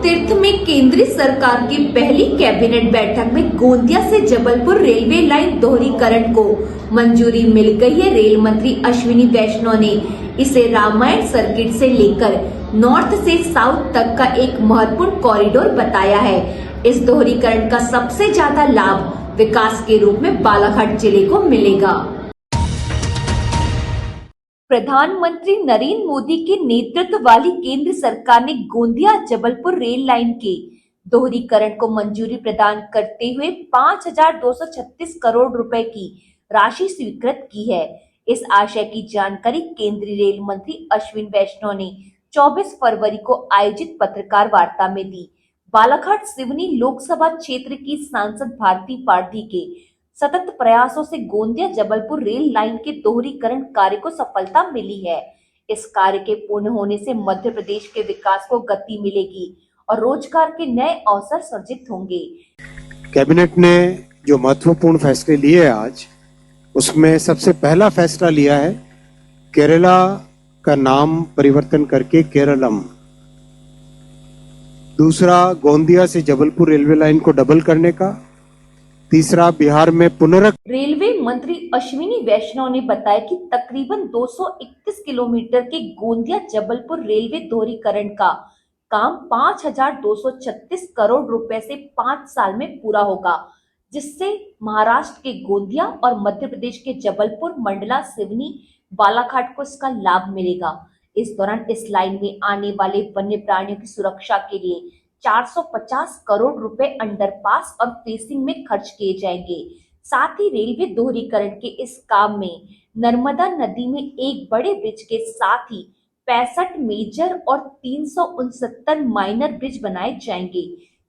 तीर्थ में केंद्र सरकार की पहली कैबिनेट बैठक में गोंदिया से जबलपुर रेलवे लाइन दोहरीकरण को मंजूरी मिल गई है। रेल मंत्री अश्विनी वैष्णव ने इसे रामायण सर्किट से लेकर नॉर्थ से साउथ तक का एक महत्वपूर्ण कॉरिडोर बताया है। इस दोहरीकरण का सबसे ज्यादा लाभ विकास के रूप में बालाघाट जिले को मिलेगा। प्रधानमंत्री नरेंद्र मोदी के नेतृत्व वाली केंद्र सरकार ने गोंदिया जबलपुर रेल लाइन के दोहरीकरण को मंजूरी प्रदान करते हुए 5,236 करोड़ रुपए की राशि स्वीकृत की है। इस आशय की जानकारी केंद्रीय रेल मंत्री अश्विनी वैष्णव ने 24 फरवरी को आयोजित पत्रकार वार्ता में दी। बालाघाट सिवनी लोकसभा क्षेत्र की सांसद भारती पारधी के सतत प्रयासों से गोंदिया जबलपुर रेल लाइन के दोहरीकरण कार्य को सफलता मिली है। इस कार्य के पूर्ण होने से मध्य प्रदेश के विकास को गति मिलेगी और रोजगार के नए अवसर सृजित होंगे। कैबिनेट ने जो महत्वपूर्ण फैसले लिए हैं आज, उसमें सबसे पहला फैसला लिया है केरला का नाम परिवर्तन करके केरलम। दूसरा, गोंदिया से जबलपुर रेलवे लाइन को डबल करने का। तीसरा, बिहार में रेलवे मंत्री अश्विनी वैष्णव ने बताया कि तकरीबन 231 किलोमीटर के गोंदिया जबलपुर रेलवे दोहरीकरण का काम 5,236 करोड़ रुपए से 5 साल में पूरा होगा, जिससे महाराष्ट्र के गोंदिया और मध्य प्रदेश के जबलपुर, मंडला, सिवनी, बालाघाट को इसका लाभ मिलेगा। इस दौरान इस लाइन में आने वाले वन्य प्राणियों की सुरक्षा के लिए 450 करोड़ रुपए अंडरपास और फेसिंग में खर्च किए जाएंगे। साथ ही रेलवे दोहरीकरण के इस काम में नर्मदा नदी में एक बड़े ब्रिज के साथ ही 65 मेजर और 369 माइनर ब्रिज बनाए जाएंगे।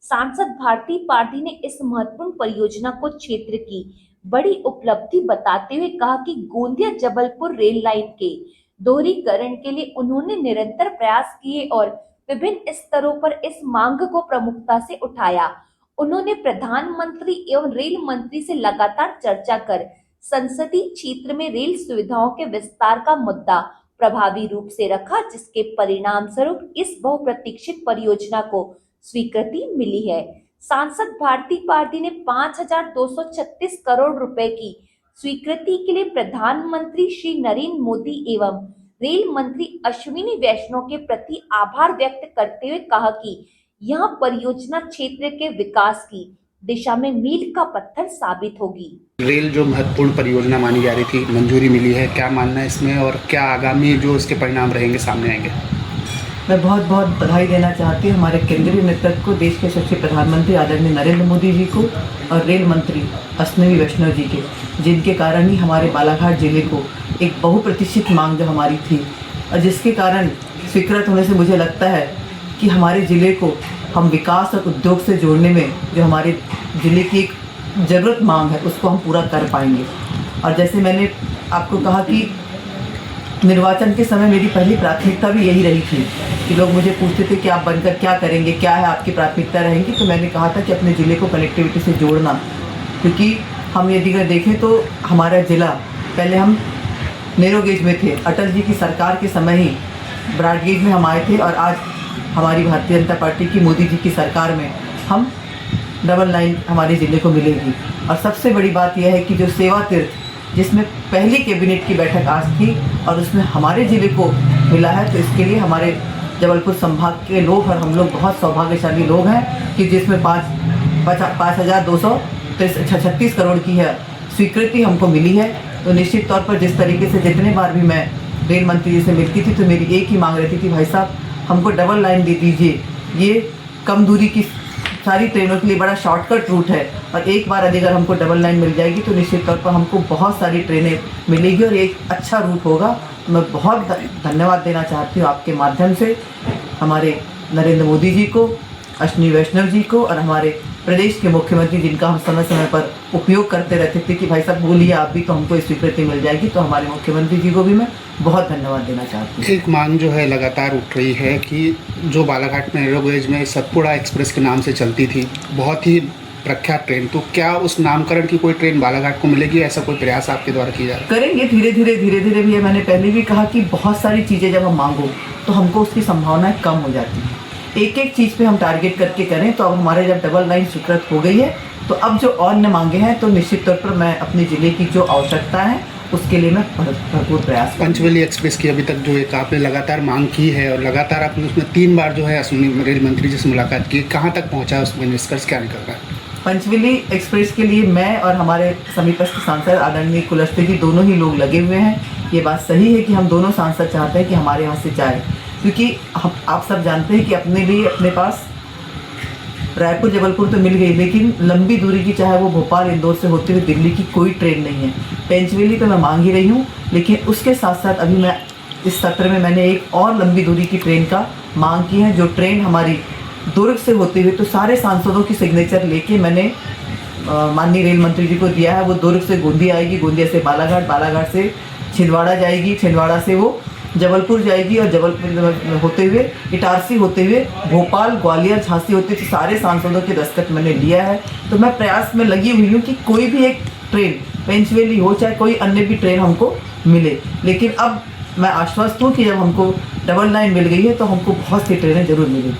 सांसद भारती पारधी ने इस महत्वपूर्ण परियोजना को क्षेत्र की बड़ी उपलब्धि बताते हुए कहा कि गोंदिया जबलपुर रेल लाइन के दोहरीकरण के लिए उन्होंने निरंतर प्रयास किए और विभिन्न स्तरों पर इस मांग को प्रमुखता से उठाया। उन्होंने प्रधानमंत्री एवं रेल मंत्री से लगातार चर्चा कर संसदीय क्षेत्र में रेल सुविधाओं के विस्तार का मुद्दा प्रभावी रूप से रखा, जिसके परिणाम स्वरूप इस बहुप्रतीक्षित परियोजना को स्वीकृति मिली है। सांसद भारती पारधी ने 5,236 करोड़ रुपए की स्वीकृति के लिए प्रधानमंत्री श्री नरेंद्र मोदी एवं रेल मंत्री अश्विनी वैष्णव के प्रति आभार व्यक्त करते हुए कहा कि यह परियोजना क्षेत्र के विकास की दिशा में मील का पत्थर साबित होगी। रेल जो महत्वपूर्ण परियोजना मानी जा रही थी, मंजूरी मिली है, क्या मानना है इसमें और क्या आगामी जो इसके परिणाम रहेंगे सामने आएंगे? मैं बहुत बहुत बधाई देना चाहती हूँ हमारे केंद्रीय नेतृत्व को, देश के यशस्वी प्रधानमंत्री आदरणीय नरेंद्र मोदी जी को और रेल मंत्री अश्विनी वैष्णव जी के, जिनके कारण ही हमारे बालाघाट जिले को एक बहुप्रतीक्षित मांग जो हमारी थी और जिसके कारण स्वीकृत होने से मुझे लगता है कि हमारे ज़िले को हम विकास और उद्योग से जोड़ने में जो हमारे ज़िले की एक ज़रूरत मांग है उसको हम पूरा कर पाएंगे। और जैसे मैंने आपको कहा कि निर्वाचन के समय मेरी पहली प्राथमिकता भी यही रही थी कि लोग मुझे पूछते थे कि आप बनकर क्या करेंगे, क्या है आपकी प्राथमिकता रहेंगी, तो मैंने कहा था कि अपने ज़िले को कनेक्टिविटी से जोड़ना। क्योंकि हम यदि अगर देखें तो हमारा ज़िला पहले हम नैरो गेज में थे, अटल जी की सरकार के समय ही ब्रॉड गेज में हम आए थे और आज हमारी भारतीय जनता पार्टी की मोदी जी की सरकार में हम डबल लाइन हमारे ज़िले को मिलेगी। और सबसे बड़ी बात यह है कि जो सेवा तीर्थ जिसमें पहली कैबिनेट की बैठक आज थी और उसमें हमारे ज़िले को मिला है, तो इसके लिए हमारे जबलपुर संभाग के लोग और हम लोग बहुत सौभाग्यशाली लोग हैं कि जिसमें 5,236 करोड़ की है स्वीकृति हमको मिली है। तो निश्चित तौर पर जिस तरीके से जितने बार भी मैं रेल मंत्री जी से मिलती थी तो मेरी एक ही मांग रहती थी, भाई साहब हमको डबल लाइन दे दीजिए, ये कम दूरी की सारी ट्रेनों के लिए बड़ा शॉर्टकट रूट है और एक बार यदि अगर हमको डबल लाइन मिल जाएगी तो निश्चित तौर पर हमको बहुत सारी ट्रेनें मिलेगी और एक अच्छा रूट होगा। मैं बहुत धन्यवाद देना चाहती हूँ आपके माध्यम से हमारे नरेंद्र मोदी जी को, अश्विनी वैष्णव जी को और हमारे प्रदेश के मुख्यमंत्री, जिनका हम समय समय पर उपयोग करते रहते थे कि भाई साहब बोलिए आप भी तो हमको इस स्वीकृति मिल जाएगी, तो हमारे मुख्यमंत्री जी को भी मैं बहुत धन्यवाद देना चाहती हूँ। एक मांग जो है लगातार उठ रही है कि जो बालाघाट में नैरो गेज में सतपुड़ा एक्सप्रेस के नाम से चलती थी, बहुत ही प्रख्यात ट्रेन, तो क्या उस नामकरण की कोई ट्रेन बालाघाट को मिलेगी? ऐसा कोई प्रयास आपके द्वारा किया जा रहा है? करेंगे धीरे धीरे भी है। मैंने पहले भी कहा कि बहुत सारी चीज़ें जब हम मांगो तो हमको उसकी संभावनाएं कम हो जाती है। एक एक चीज़ पे हम टारगेट करके करें। तो अब हमारे जब डबल लाइन स्वीकृत हो गई है तो अब जो और ने मांगे हैं तो निश्चित तौर पर मैं अपने ज़िले की जो आवश्यकता है उसके लिए मैं भरपूर प्रयास करूंगा। पंचवली एक्सप्रेस की अभी तक जो एक आपने लगातार मांग की है और लगातार आपने उसमें 3 बार जो है अश्विनी रेल मंत्री जी से मुलाकात की, कहाँ तक पहुँचा, उसमें निष्कर्ष क्या निकल रहा है? पंचवली एक्सप्रेस के लिए मैं और हमारे समीपस्थ सांसद आदरणीय कुलस्ते जी दोनों ही लोग लगे हुए हैं। ये बात सही है कि हम दोनों सांसद चाहते हैं कि हमारे यहाँ से जाए, क्योंकि हम आप सब जानते हैं कि अपने लिए अपने पास रायपुर जबलपुर तो मिल गई, लेकिन लंबी दूरी की, चाहे वो भोपाल इंदौर से होते हुए दिल्ली की, कोई ट्रेन नहीं है। पंचवली तो मैं मांग ही रही हूँ, लेकिन उसके साथ साथ अभी मैं इस सत्र में मैंने एक और लंबी दूरी की ट्रेन का मांग की है, जो ट्रेन हमारी दुर्ग से होते हुए, तो सारे सांसदों की सिग्नेचर लेके मैंने माननीय रेल मंत्री जी को दिया है। वो दुर्ग से गोंदिया आएगी, गोंदिया से बालाघाट, बालाघाट से छिंदवाड़ा जाएगी, छिंदवाड़ा से वो जबलपुर जाएगी और जबलपुर होते हुए इटारसी होते हुए भोपाल, ग्वालियर, झांसी होते हुए सारे सांसदों के दस्तखत मैंने लिया है। तो मैं प्रयास में लगी हुई हूँ कि कोई भी एक ट्रेन पंचवली हो, चाहे कोई अन्य भी ट्रेन हमको मिले। लेकिन अब मैं आश्वस्त हूँ कि जब हमको डबल लाइन मिल गई है तो हमको बहुत सी ट्रेनें जरूर मिलेंगी।